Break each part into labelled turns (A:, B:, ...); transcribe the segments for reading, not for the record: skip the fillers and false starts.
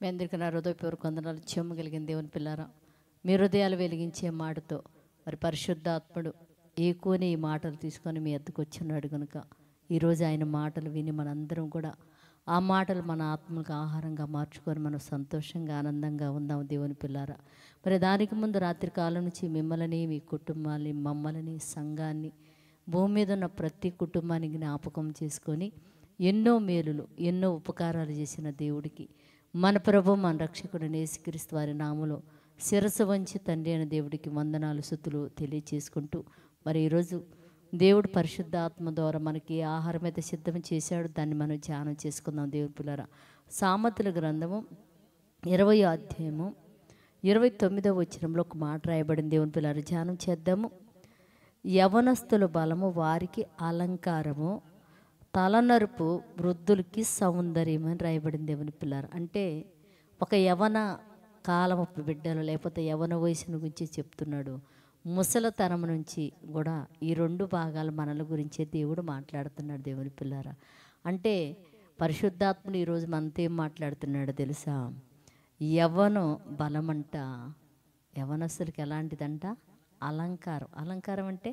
A: మీ అందరికీ నా హృదయపూర్వక వందనాలు. చెమ్ము కలిగిన దేవుని పిల్లారా, మీ హృదయాలు వెలిగించే మాటతో మరి పరిశుద్ధాత్ముడు ఏకోని ఈ మాటలు తీసుకొని మీ ఎద్దుకు వచ్చినాడు కనుక ఈరోజు ఆయన మాటలు విని మనందరం కూడా ఆ మాటలు మన ఆత్మలకు ఆహారంగా మార్చుకొని మనం సంతోషంగా ఆనందంగా ఉందాం దేవుని పిల్లారా. మరి దానికి ముందు రాత్రి కాలం నుంచి మిమ్మల్ని, మీ కుటుంబాన్ని, మమ్మల్ని, సంఘాన్ని, భూమి మీద ఉన్న ప్రతి కుటుంబానికి జ్ఞాపకం చేసుకొని ఎన్నో మేలులు, ఎన్నో ఉపకారాలు చేసిన దేవుడికి, మన ప్రభు మన రక్షకుడు యేసుక్రీస్తు వారి నామములో శిరస్సు వంచి తండ్రి అయిన దేవుడికి వందనాలు స్తుతులు తెలియచేసుకుంటూ, మరి ఈరోజు దేవుడు పరిశుద్ధాత్మ ద్వారా మనకి ఆహారం అయితే సిద్ధం చేశాడు, దాన్ని మనం ధ్యానం చేసుకుందాం దేవుని పిల్లరా. సామెతల గ్రంథము 20వ అధ్యాయము 29వ వచనంలో ఒక మాట రాయబడింది. దేవుని పిల్లరా, ధ్యానం చేద్దాము. యవనస్తుల బలము వారికి అలంకారము, తలనరుపు వృద్ధులకి సౌందర్యం అని రాయబడింది. దేవుని పిల్లారు అంటే ఒక యవన కాలము బిడ్డలు లేకపోతే యవన వయసును గురించి చెప్తున్నాడు. ముసలతనం నుంచి కూడా ఈ రెండు భాగాలు మనల గురించే దేవుడు మాట్లాడుతున్నాడు. దేవుని పిల్లారా, అంటే పరిశుద్ధాత్ముడు ఈరోజు మనతో ఏం మాట్లాడుతున్నాడు తెలుసా? యవ్వనం బలమంట యవనస్తులకి ఎలాంటిదంట? అలంకారం. అలంకారం అంటే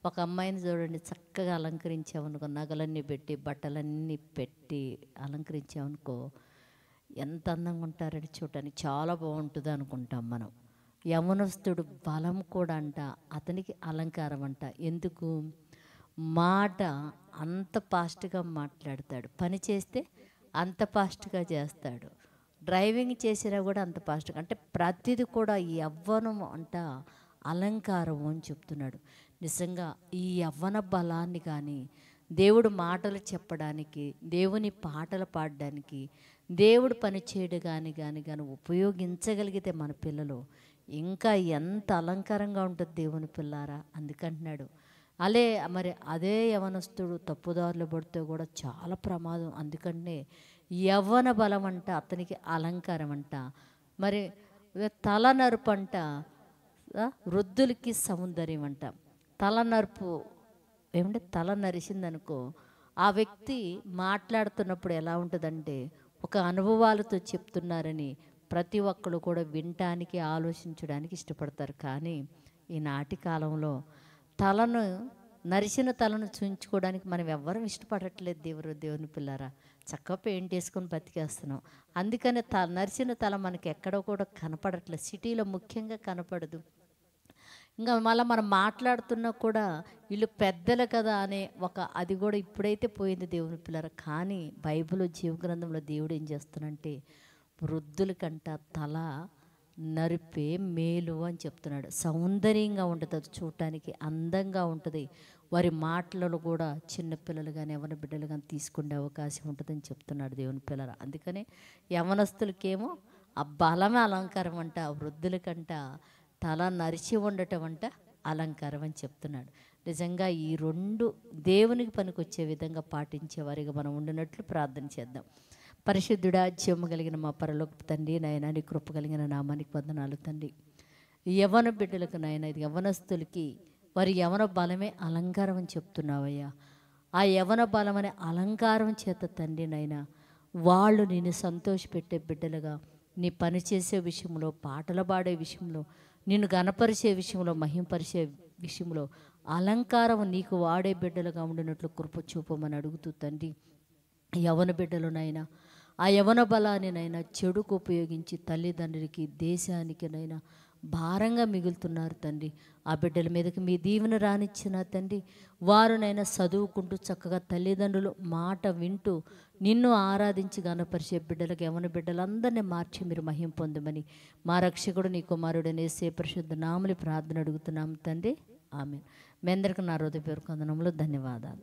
A: ఒక అమ్మాయిని చూడండి, చక్కగా అలంకరించామనుకో, నగలన్నీ పెట్టి బట్టలన్నీ పెట్టి అలంకరించామనుకో, ఎంత అందంగా ఉంటారని చూడటానికి చాలా బాగుంటుంది అనుకుంటాం మనం. యవనస్తుడు బలం కూడా అంట అతనికి అలంకారం అంట. ఎందుకు? మాట అంత ఫాస్ట్గా మాట్లాడతాడు, పని చేస్తే అంత ఫాస్ట్గా చేస్తాడు, డ్రైవింగ్ చేసినా కూడా అంత ఫాస్ట్గా, అంటే ప్రతిది కూడా యవ్వనం అంట అలంకారం అని చెప్తున్నాడు. నిజంగా ఈ యవ్వన బలాన్ని కానీ దేవుడు మాటలు చెప్పడానికి, దేవుని పాటలు పాడడానికి, దేవుడు పని చేయడం కానీ ఉపయోగించగలిగితే మన పిల్లలు ఇంకా ఎంత అలంకారంగా ఉంటుంది దేవుని పిల్లారా. అందుకంటున్నాడు. మరి అదే యవనస్తుడు తప్పుదారులు పడితే కూడా చాలా ప్రమాదం. అందుకనే యవ్వన బలం అంట అతనికి అలంకారం అంట. మరి తలనరుపు అంట వృద్ధులకి సౌందర్యం అంట. తలనరుపు ఏమంటే తల నరిసిందనుకో, ఆ వ్యక్తి మాట్లాడుతున్నప్పుడు ఎలా ఉంటుందంటే ఒక అనుభవాలతో చెప్తున్నారని ప్రతి ఒక్కరు కూడా వినటానికి, ఆలోచించడానికి ఇష్టపడతారు. కానీ ఈనాటి కాలంలో నరిసిన తలను చూయించుకోవడానికి మనం ఎవ్వరం ఇష్టపడట్లేదు. దేవుని పిల్లారా, చక్కగా పెయింట్ వేసుకొని బతికేస్తున్నాం. అందుకనే నరిసిన తల మనకి ఎక్కడో కూడా కనపడట్లేదు, సిటీలో ముఖ్యంగా కనపడదు. ఇంకా మళ్ళీ మనం మాట్లాడుతున్నా కూడా వీళ్ళు పెద్దలు కదా అనే అది కూడా ఇప్పుడైతే పోయింది దేవుని పిల్లరా. కానీ బైబిల్ జీవగ్రంథంలో దేవుడు ఏం చేస్తున్నాడంటే వృద్ధులకంట తల నరిపే మేలు అని చెప్తున్నాడు. సౌందర్యంగా ఉంటుంది, అది చూడటానికి అందంగా ఉంటుంది. వారి మాటలలో కూడా చిన్నపిల్లలు కానీ యవన బిడ్డలు కానీ తీసుకునే అవకాశం ఉంటుందని చెప్తున్నాడు దేవుని పిల్లరా. అందుకనే యవనస్తులకేమో ఆ బలమే అలంకారం అంట, వృద్ధులకంట తల నరిచి ఉండటం అంట అలంకారం అని చెప్తున్నాడు. నిజంగా ఈ రెండు దేవునికి పనికొచ్చే విధంగా పాటించే వారిగా మనం ఉండినట్లు ప్రార్థన చేద్దాం. పరిశుద్ధుడా, జీవము కలిగిన మా పరలోకపు తండ్రి, నాయన నీ కృప కలిగిన నామానికి వందనాలు తండ్రి. యవన బిడ్డలకు నాయన, ఇది యవనస్తులకి వారి యవన బలమే అలంకారం అని చెప్తున్నావయ్యా. ఆ యవన బలం అనే అలంకారం చేత తండ్రి నాయన వాళ్ళు నిన్ను సంతోషపెట్టే బిడ్డలుగా, నీ పని చేసే విషయంలో, పాటలు పాడే విషయంలో, నిన్ను గణపరిచే విషయంలో, మహింపరిచే విషయంలో అలంకారం నీకు వాడే బిడ్డలుగా ఉండినట్లు కృప చూపమని అడుగుతూ తండ్రి, యవన బిడ్డలునైనా ఆ యవన బలాన్ని నైనా చెడుకు ఉపయోగించి తల్లిదండ్రులకి, దేశానికి నైనా భారంగా మిగులుతున్నారు తండ్రి. ఆ బిడ్డల మీదకి మీ దీవెన రానిచ్చిన తండ్రి, వారునైనా చదువుకుంటూ చక్కగా తల్లిదండ్రులు మాట వింటూ నిన్ను ఆరాధించి గణపరిచే బిడ్డలకు, యవన బిడ్డలందరినీ మార్చి మీరు మహిమ పొందమని మా రక్షకుడు నీ కుమారుడు యేసు పరిశుద్ధ నామములో ప్రార్థన అడుగుతున్నాము తండ్రి. ఆమేన్. మీ అందరికీ నా హృదయపూర్వక వందనములు, ధన్యవాదాలు.